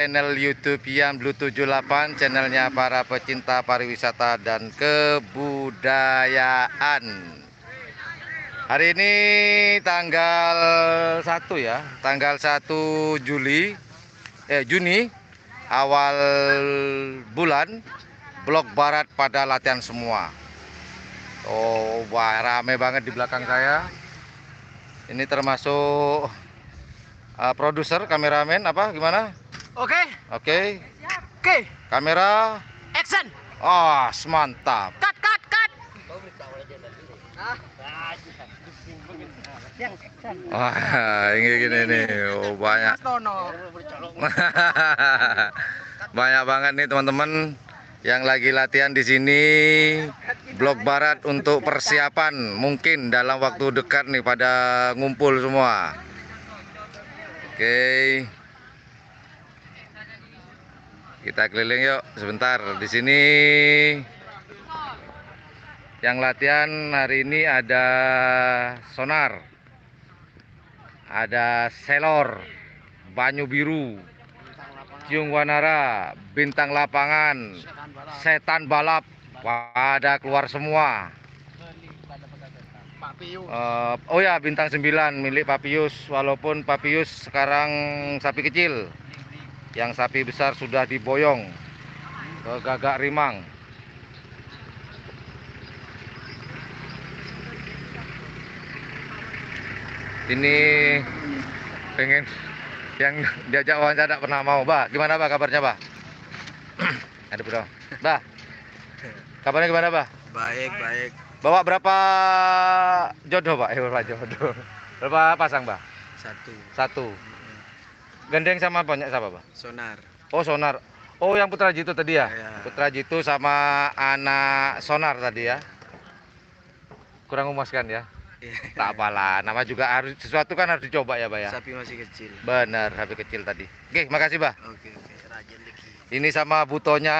channel YouTube Yan Blue 78, channelnya para pecinta pariwisata dan kebudayaan. Hari ini tanggal 1 ya, tanggal 1 Juni, awal bulan, Blok Barat pada latihan semua. Oh, wah, rame banget di belakang saya. Ini termasuk produser, kameramen, apa gimana? Oke. Oke. Oke. Kamera. Action. Oh, mantap. Cut. Wah, ini gini nih. Oh, banyak. Banyak banget nih teman-teman yang lagi latihan di sini. Blok Barat untuk persiapan mungkin dalam waktu dekat nih pada ngumpul semua. Oke. Kita keliling yuk sebentar. Di sini yang latihan hari ini ada sonar, ada selor, banyu biru, ciung wanara, bintang lapangan, setan balap, pada keluar semua. Oh ya, bintang 9 milik Pak Pius, walaupun Pak Pius sekarang sapi kecil. Yang sapi besar sudah diboyong ke Gagak Rimang. Ini pengen yang diajak wawancara tidak pernah mau. Bah, gimana Bah kabarnya Bah? Ada bro. Bah, kabarnya gimana Bah? Baik. Bawa berapa jodoh Pak? Berapa jodoh? Berapa pasang Bah? Satu. Gandeng sama banyak siapa Bah? Sonar. Oh, sonar. Oh, yang Putra Jitu tadi ya? Ya. Putra Jitu sama anak sonar tadi ya? Kurang memuaskan ya? Tak apalah, nama juga harus, sesuatu kan harus dicoba ya Bah ya? Sapi masih kecil. Benar, sapi kecil tadi. Oke, makasih Bah. Oke. Rajin lagi. Ini sama butonya,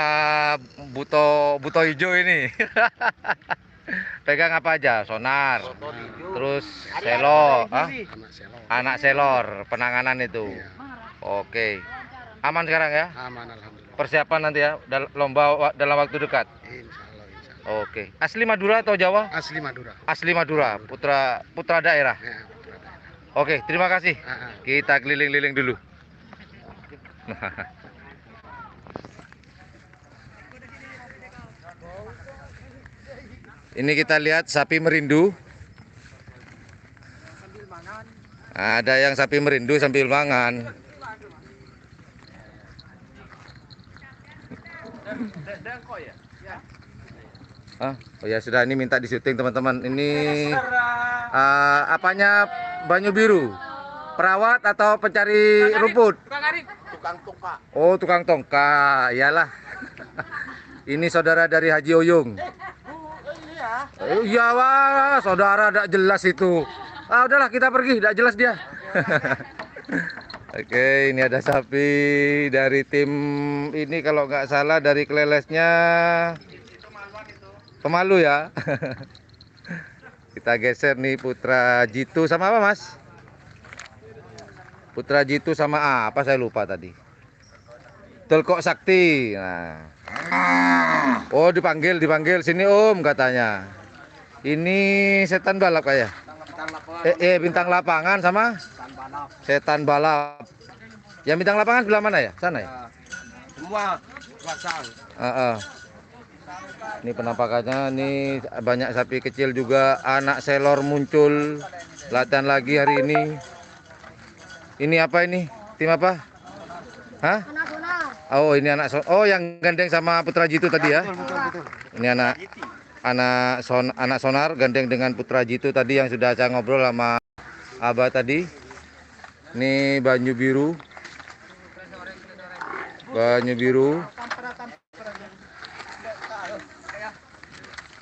buto hijau ini. Pegang apa aja? Sonar, terus selo, anak selor, penanganan itu. Oke, aman sekarang ya? Aman, alhamdulillah. Persiapan nanti ya, lomba dalam waktu dekat. Insya Allah. Oke, asli Madura atau Jawa? Asli Madura. Asli Madura, putra daerah. Ya, putra daerah. Oke, terima kasih. Kita keliling-keliling dulu. Ini kita lihat sapi merindu. Ada yang sapi merindu sambil mangan. Oh ya sudah, ini minta disuting teman-teman. Ini apanya banyu biru? Perawat atau pencari rumput? Tukang tongka. Oh, tukang tongka. Iyalah. Ini saudara dari Haji Oyung. Iya wah, saudara tidak jelas itu. Udahlah kita pergi, tidak jelas dia. Oke, ini ada sapi dari tim ini kalau nggak salah dari Klelesnya Pemalu ya. Kita geser nih Putra Jitu sama apa Mas? Putra Jitu sama apa saya lupa tadi. Telkok Sakti. Nah. Oh dipanggil sini Om katanya. Ini setan balap kayak. Bintang lapangan sama setan balap. Yang bintang lapangan sebelah mana ya? Sana ya? Semua pasang. Ini penampakannya, ini banyak sapi kecil juga, anak selor muncul latihan lagi hari ini. Ini apa ini? Tim apa? Hah? Oh, ini oh yang gandeng sama Putra Jitu tadi ya? Betul. Ini anak sonar gandeng dengan Putra Jitu tadi yang sudah saya ngobrol sama Abah tadi. Ini banyu biru.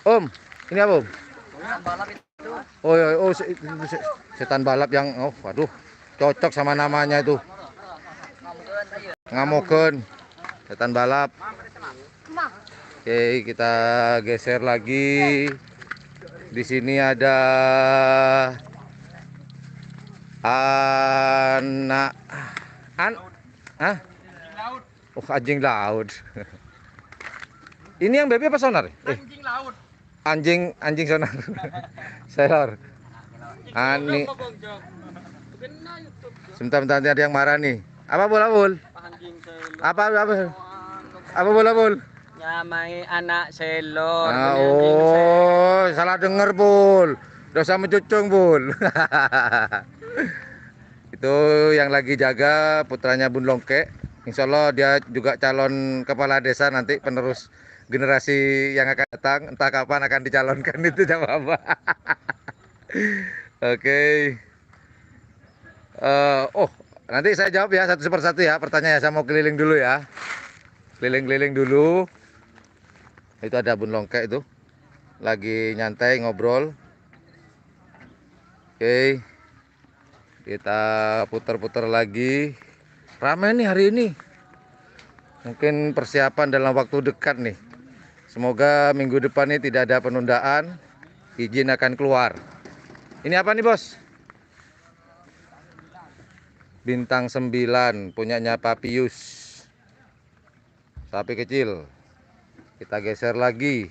Om, ini apa Om? Oh, setan balap yang, waduh, cocok sama namanya itu. Ngamoken, setan balap. Oke, kita geser lagi. Di sini ada anak Oh, anjing laut. Ini yang baby apa sonar? Anjing laut. Anjing sonar. Sailor. Ani. Sebentar nanti ada yang marah nih. Apa bola bol? Anjing selo. Apa bola bol? Nyamai anak selor. Salah denger bol. Dosa mencucung bol. Itu yang lagi jaga putranya Bun Longke. Insya Allah dia juga calon kepala desa nanti, penerus generasi yang akan datang. Entah kapan akan dicalonkan itu jawab. Oke. Nanti saya jawab ya satu persatu ya pertanyaan. Saya mau keliling dulu ya. Keliling-keliling dulu. Itu ada Bun Longke itu. Lagi nyantai ngobrol. Oke. Kita putar-putar lagi. Ramai nih hari ini. Mungkin persiapan dalam waktu dekat nih. Semoga minggu depan ini tidak ada penundaan. Izin akan keluar. Ini apa nih bos? Bintang 9 punyanya Papius. Sapi kecil. Kita geser lagi.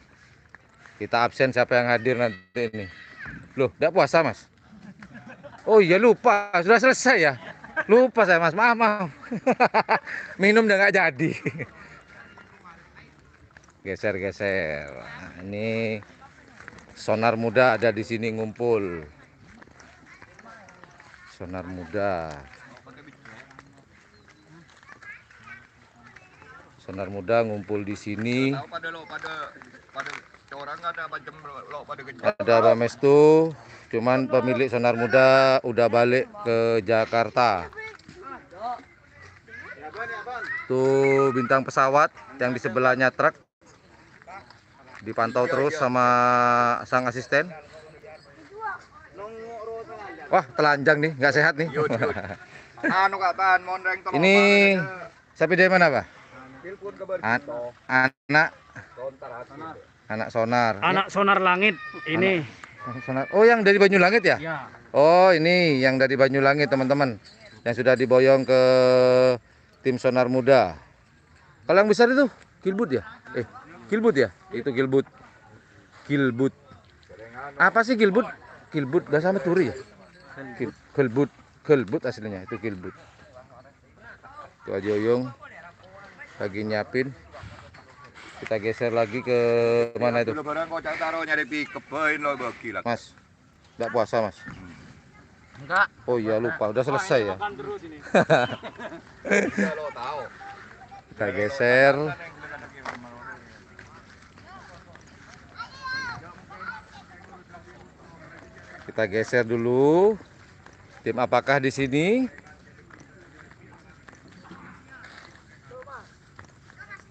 Kita absen siapa yang hadir nanti ini. Loh, enggak puasa mas? Oh iya lupa, sudah selesai ya. Lupa saya mas, maaf. Minum udah nggak jadi. Geser. Nah, ini sonar muda ada di sini ngumpul. Sonar muda. Sonar muda ngumpul di sini. Ada Bamestu, cuman pemilik sonar muda udah balik ke Jakarta. Tuh bintang pesawat yang di sebelahnya truk. Dipantau terus sama sang asisten. Wah, telanjang nih, nggak sehat nih. Ini sapi dari mana, Pak? Anak sonar. Anak sonar langit ini. Sonar. Oh, yang dari Banyulangit ya? Ya. Oh, ini yang dari Banyulangit, teman-teman. Yang sudah diboyong ke tim sonar muda. Kalau yang besar itu Gilbut ya? Gilbut ya? Itu Gilbut. Apa sih Gilbut? Gilbut gak sama turi ya? Gilbut aslinya itu Gilbut. Itu Haji Oyong lagi nyiapin. Kita geser lagi ke mana itu? Mas, enggak puasa mas? Enggak. Oh iya lupa, udah selesai ya. Kita geser. Kita geser dulu. Tim apakah di sini?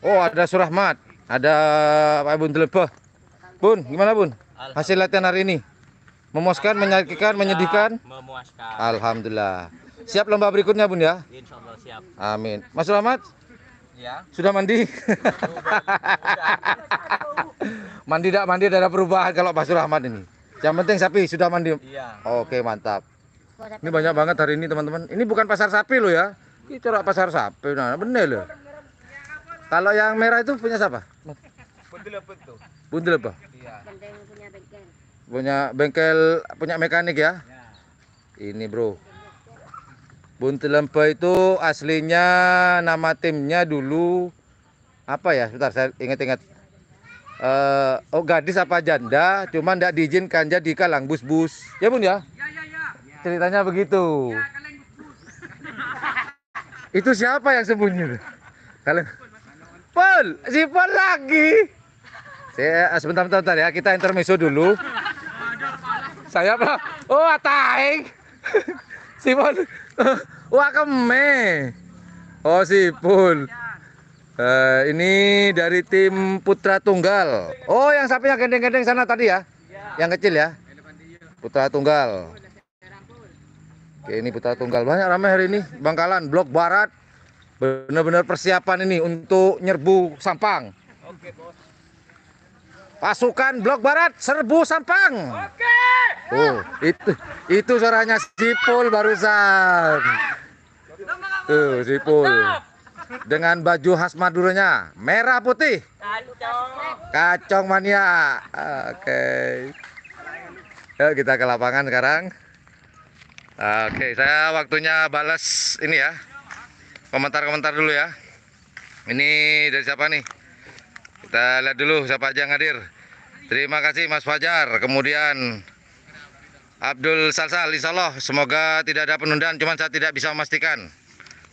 Oh ada Surahmat. Ada Pak Bun Telebah. Bun, gimana Bun? Hasil latihan hari ini? Memuaskan, menyakitkan, menyedihkan? Memuaskan. Alhamdulillah. Siap lomba berikutnya Bun ya? Insya Allah siap. Amin. Mas Rahmat? Ya. Sudah mandi? Mandi tidak mandi ada perubahan kalau Mas Rahmat ini. Yang penting sapi sudah mandi. Iya. Oke mantap. Ini banyak banget hari ini teman-teman. Ini bukan pasar sapi loh ya. Ini corak pasar sapi. Nah bener loh. Kalau yang merah itu punya siapa? Buntel apa? Iya. Punya bengkel, punya mekanik ya? Ini bro. Buntel Lempa itu aslinya nama timnya dulu apa ya? Sebentar saya ingat-ingat. Gadis apa janda, cuman tidak diizinkan jadi kalang bus-bus. Ya Bun ya? Ceritanya begitu. Itu siapa yang sembunyi? Kalian Pol, si Pol lagi. Saya sebentar ya, kita intermezzo dulu. Saya apa? Oh, Ataing. Si Pol. Wah, keme. Oh, si Pol. Ini dari tim Putra Tunggal. Oh, yang sapinya gendeng-gendeng sana tadi ya? Yang kecil ya? Putra Tunggal. Oke, ini Putra Tunggal. Banyak ramai hari ini. Bangkalan, Blok Barat. Benar-benar persiapan ini untuk nyerbu Sampang. Oke, Bos. Pasukan Blok Barat serbu Sampang. Oke. Oh, itu suaranya Sipul barusan. Tuh, Sipul. dengan baju khas Maduranya, merah putih. Kacong mania. Oke. Yuk kita ke lapangan sekarang. Oke, saya waktunya balas ini ya. Komentar-komentar dulu ya. Ini dari siapa nih? Kita lihat dulu siapa aja yang hadir. Terima kasih Mas Fajar. Kemudian Abdul Salsal, insya Allah semoga tidak ada penundaan, cuman saya tidak bisa memastikan.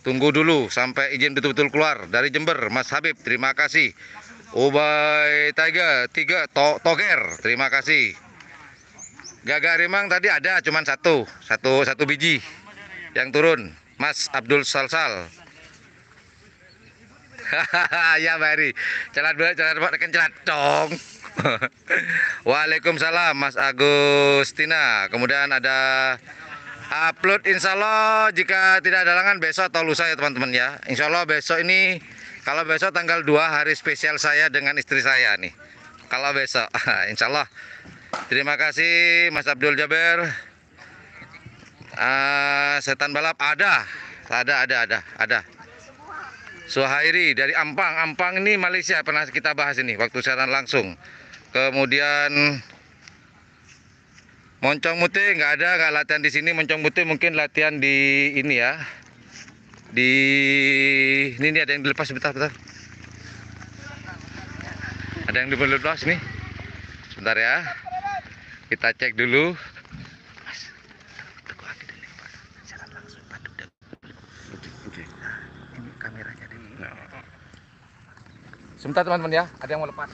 Tunggu dulu sampai izin betul-betul keluar. Dari Jember, Mas Habib, terima kasih. Ubay Tiger, Toger, terima kasih. Gagak Rimang tadi ada, cuman satu biji yang turun. Mas Abdul Salsal. Ya Bari, celat dong. Waalaikumsalam Mas Agustina. Kemudian ada upload insya Allah jika tidak ada halangan besok atau lusa ya teman-teman ya. Insya Allah besok ini, kalau besok tanggal 2 hari spesial saya dengan istri saya nih. Kalau besok insya Allah. Terima kasih Mas Abdul Jaber. Setan balap ada. Suhairi dari Ampang ini Malaysia, pernah kita bahas ini waktu siaran langsung. Kemudian Moncong Mute nggak latihan di sini. Moncong Mute mungkin latihan di ini ya. Di ini ada yang dilepas, bentar. Ada yang dilepas nih. Sebentar ya. Kita cek dulu. Ini kameranya deh. Sebentar teman-teman ya, ada yang mau lepas.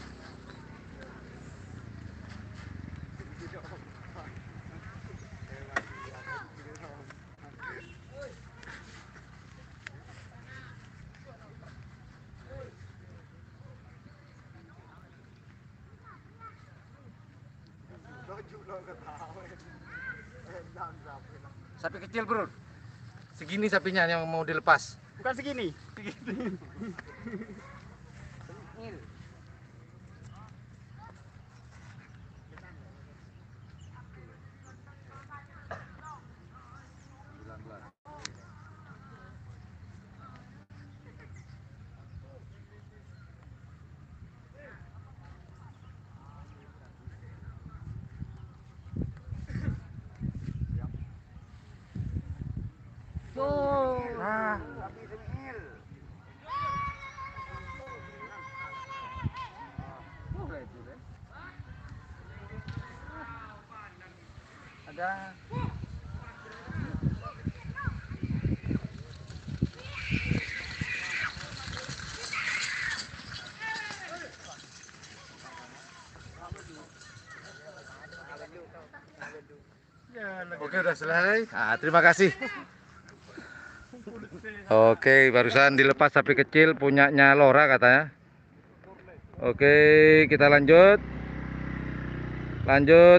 Sapi kecil bro, segini sapinya yang mau dilepas. Bukan segini. Nah. Ada. Oke, udah selesai. Terima kasih. Oke, barusan dilepas sapi kecil punyanya Lora katanya. Oke, kita lanjut.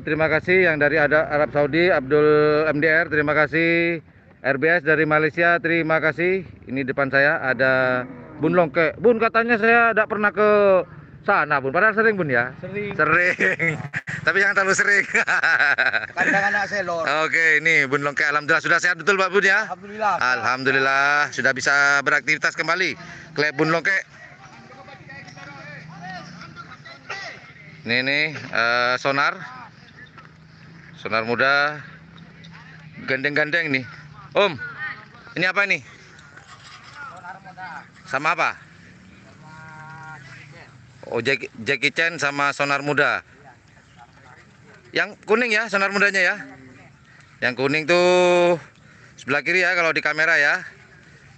Terima kasih yang dari Arab Saudi, Abdul MDR, terima kasih. RBS dari Malaysia, terima kasih. Ini depan saya ada Bun Longke. Bun, katanya saya tidak pernah ke sana, Bun. Padahal sering, Bun ya? Sering. Tapi jangan terlalu sering. Kandang anak selor. Oke, ini Bun Longke. Alhamdulillah sudah sehat betul Pak Bun ya? Alhamdulillah. Alhamdulillah sudah bisa beraktivitas kembali. Klub Bun Longke. Ini sonar muda, gandeng-gandeng nih. Om, ini apa ini? Sama apa? Oh, Jackie Chan sama sonar muda. Yang kuning ya, sonar mudanya ya. Yang kuning tuh sebelah kiri ya kalau di kamera ya.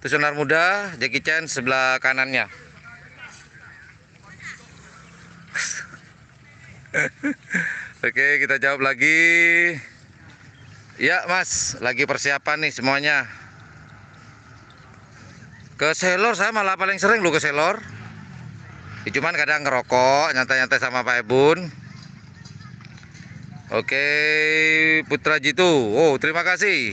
Itu sonar muda, Jackie Chan sebelah kanannya. Oke, kita jawab lagi. Ya Mas, lagi persiapan nih semuanya. Ke Selor saya malah paling sering lu ke Selor. Ya, cuman kadang ngerokok, nyantai-nyantai sama Pak Ebun. Oke, Putra Jitu. Oh, terima kasih.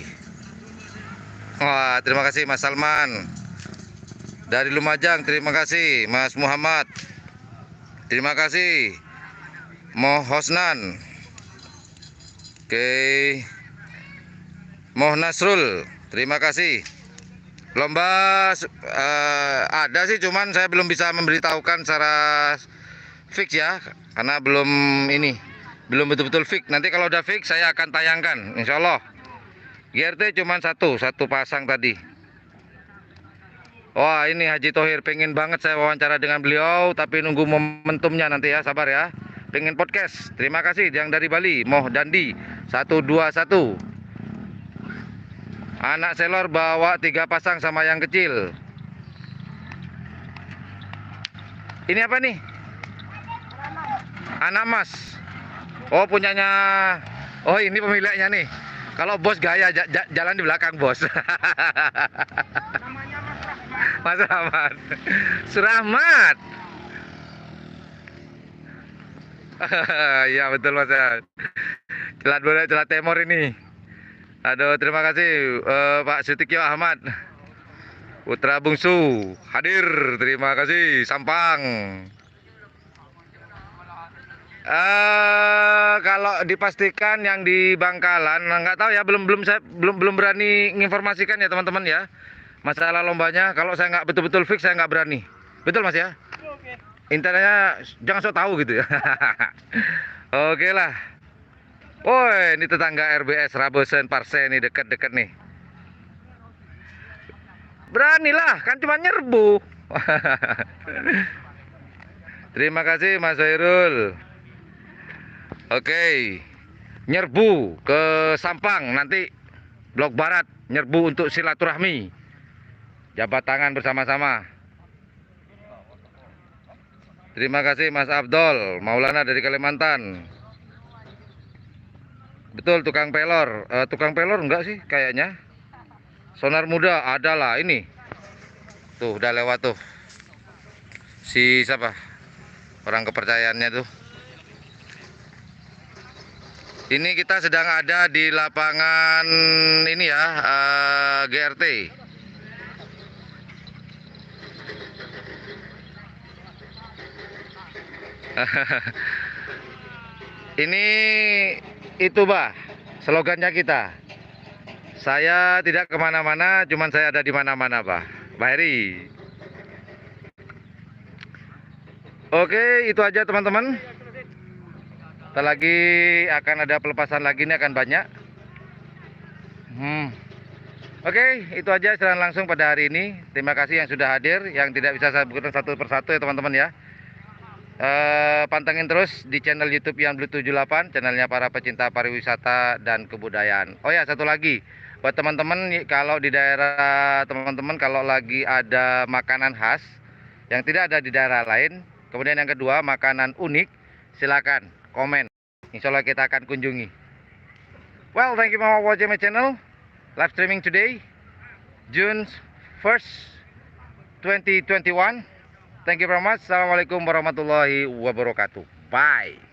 Wah, terima kasih Mas Salman. Dari Lumajang, terima kasih Mas Muhammad. Terima kasih Moh Hosnan. Oke. Moh Nasrul, terima kasih. Lomba ada sih, cuman saya belum bisa memberitahukan secara fix ya, karena belum betul-betul fix. Nanti kalau udah fix saya akan tayangkan, insya Allah. GRT cuman satu pasang tadi. Wah, ini Haji Thohir, pengen banget saya wawancara dengan beliau, tapi nunggu momentumnya nanti ya, sabar ya. Pengen podcast. Terima kasih yang dari Bali, Moh Dandi 121. Anak selor bawa 3 pasang sama yang kecil. Ini apa nih? Anak mas. Oh, punyanya. Oh, ini pemiliknya nih. Kalau bos gaya jalan di belakang bos. Mas Rahmat. Surahmat. Iya betul Mas. Celat boleh, celat temor ini. Aduh, terima kasih Pak Sutikyo Ahmad. Putra bungsu hadir, terima kasih. Sampang. Kalau dipastikan yang di Bangkalan, nggak tahu ya, saya belum berani menginformasikan ya teman-teman ya. Masalah lombanya, kalau saya nggak betul-betul fix, saya nggak berani. Betul Mas ya? Intinya jangan sok tahu gitu ya. Oke lah. Woi, ini tetangga RBS Rabosen Parse nih, dekat-dekat nih. Beranilah, kan cuma nyerbu. Terima kasih Mas Hairul. Oke, nyerbu ke Sampang nanti Blok Barat, nyerbu untuk silaturahmi, jabat tangan bersama-sama. Terima kasih Mas Abdul Maulana dari Kalimantan. Betul, tukang pelor. Tukang pelor enggak sih kayaknya. Sonar muda adalah ini. Tuh udah lewat tuh. Si siapa? Orang kepercayaannya tuh. Ini kita sedang ada di lapangan ini ya, GRT. Ini itu bah, slogannya kita. Saya tidak kemana-mana, cuman saya ada di mana-mana bah. Pak Heri. Oke, itu aja teman-teman. Setelah lagi akan ada pelepasan lagi, ini akan banyak. Oke, itu aja secara langsung pada hari ini. Terima kasih yang sudah hadir, yang tidak bisa saya sebutkan satu persatu ya teman-teman ya. Pantengin terus di channel YouTube yang Blue 78, channelnya para pecinta pariwisata dan kebudayaan. Oh ya, satu lagi buat teman-teman, kalau di daerah teman-teman kalau lagi ada makanan khas yang tidak ada di daerah lain, kemudian yang kedua makanan unik, silakan komen. Insya Allah kita akan kunjungi. Well, thank you for watching my channel. Live streaming today, June 1st, 2021. Thank you very much. Assalamualaikum warahmatullahi wabarakatuh. Bye.